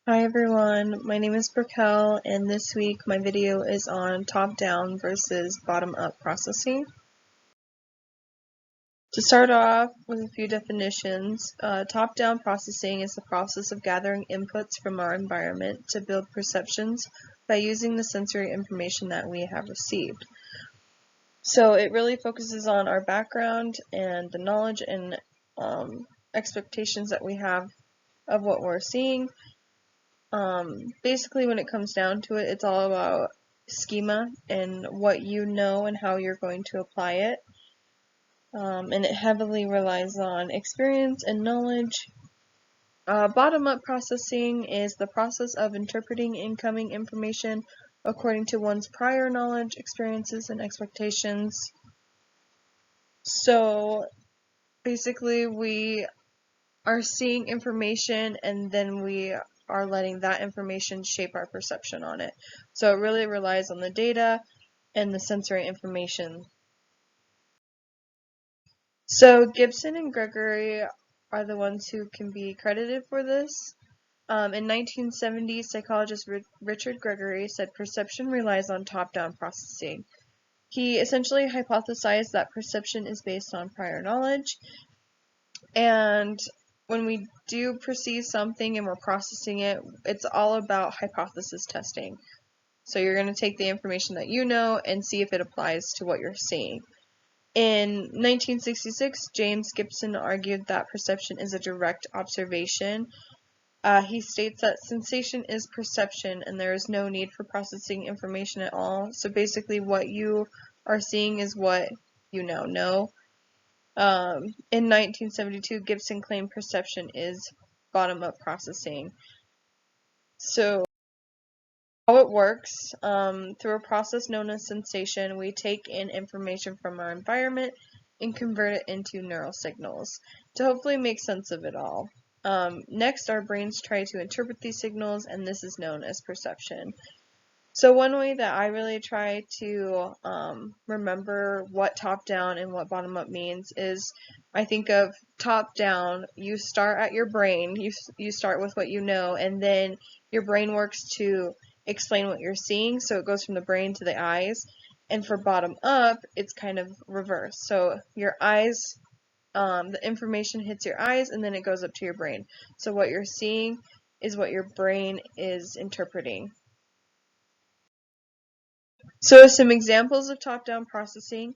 Hi everyone, my name is Brickell, and this week my video is on top-down versus bottom-up processing. To start off with a few definitions, top-down processing is the process of gathering inputs from our environment to build perceptions by using the sensory information that we have received. So it really focuses on our background and the knowledge and expectations that we have of what we're seeing. Basically, when it comes down to it, it's all about schema and what you know and how you're going to apply it. And it heavily relies on experience and knowledge. Bottom-up processing is the process of interpreting incoming information according to one's prior knowledge, experiences, and expectations. So basically, we are seeing information and then we are letting that information shape our perception on it. So it really relies on the data and the sensory information. So Gibson and Gregory are the ones who can be credited for this. In 1970, psychologist Richard Gregory said perception relies on top-down processing. He essentially hypothesized that perception is based on prior knowledge, and when we do perceive something and we're processing it, it's all about hypothesis testing. So you're going to take the information that you know and see if it applies to what you're seeing. In 1966, James Gibson argued that perception is a direct observation. He states that sensation is perception and there is no need for processing information at all. So basically what you are seeing is what you now know. In 1972, Gibson claimed perception is bottom-up processing. So how it works, through a process known as sensation, we take in information from our environment and convert it into neural signals to hopefully make sense of it all. Next, our brains try to interpret these signals, and this is known as perception. So one way that I really try to remember what top-down and what bottom-up means is I think of top-down, you start at your brain, you start with what you know, and then your brain works to explain what you're seeing, so it goes from the brain to the eyes. And for bottom-up, it's kind of reverse. So your eyes, the information hits your eyes, and then it goes up to your brain. So what you're seeing is what your brain is interpreting. So some examples of top-down processing.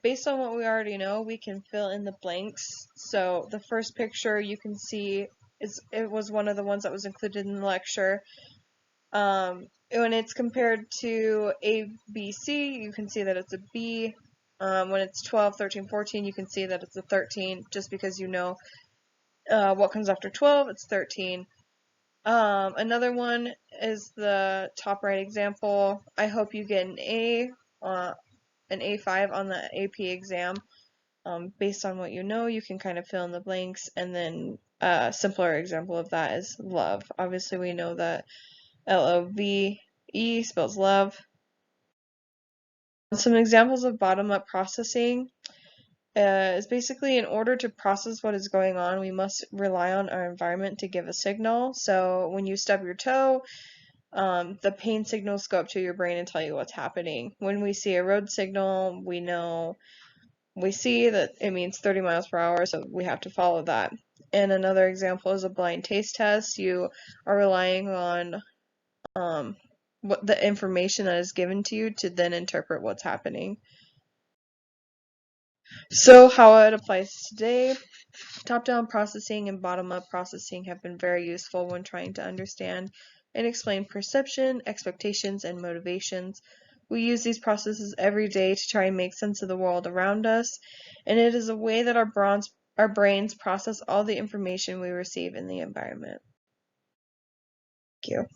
Based on what we already know, we can fill in the blanks. So the first picture you can see it was one of the ones that was included in the lecture. When it's compared to A, B, C, you can see that it's a B. When it's 12, 13, 14, you can see that it's a 13, just because you know what comes after 12, it's 13. Another one is the top right example. I hope you get an A5 on the AP exam. Based on what you know, you can kind of fill in the blanks, and then a simpler example of that is love. Obviously, we know that LOVE spells love. Some examples of bottom-up processing is basically in order to process what is going on, we must rely on our environment to give a signal. So when you stub your toe, the pain signals go up to your brain and tell you what's happening. When we see a road signal, we see that it means 30 miles per hour, so we have to follow that. And another example is a blind taste test. You are relying on what the information that is given to you to then interpret what's happening. So how it applies today, top-down processing and bottom-up processing have been very useful when trying to understand and explain perception, expectations, and motivations. We use these processes every day to try and make sense of the world around us, and it is a way that our brains process all the information we receive in the environment. Thank you.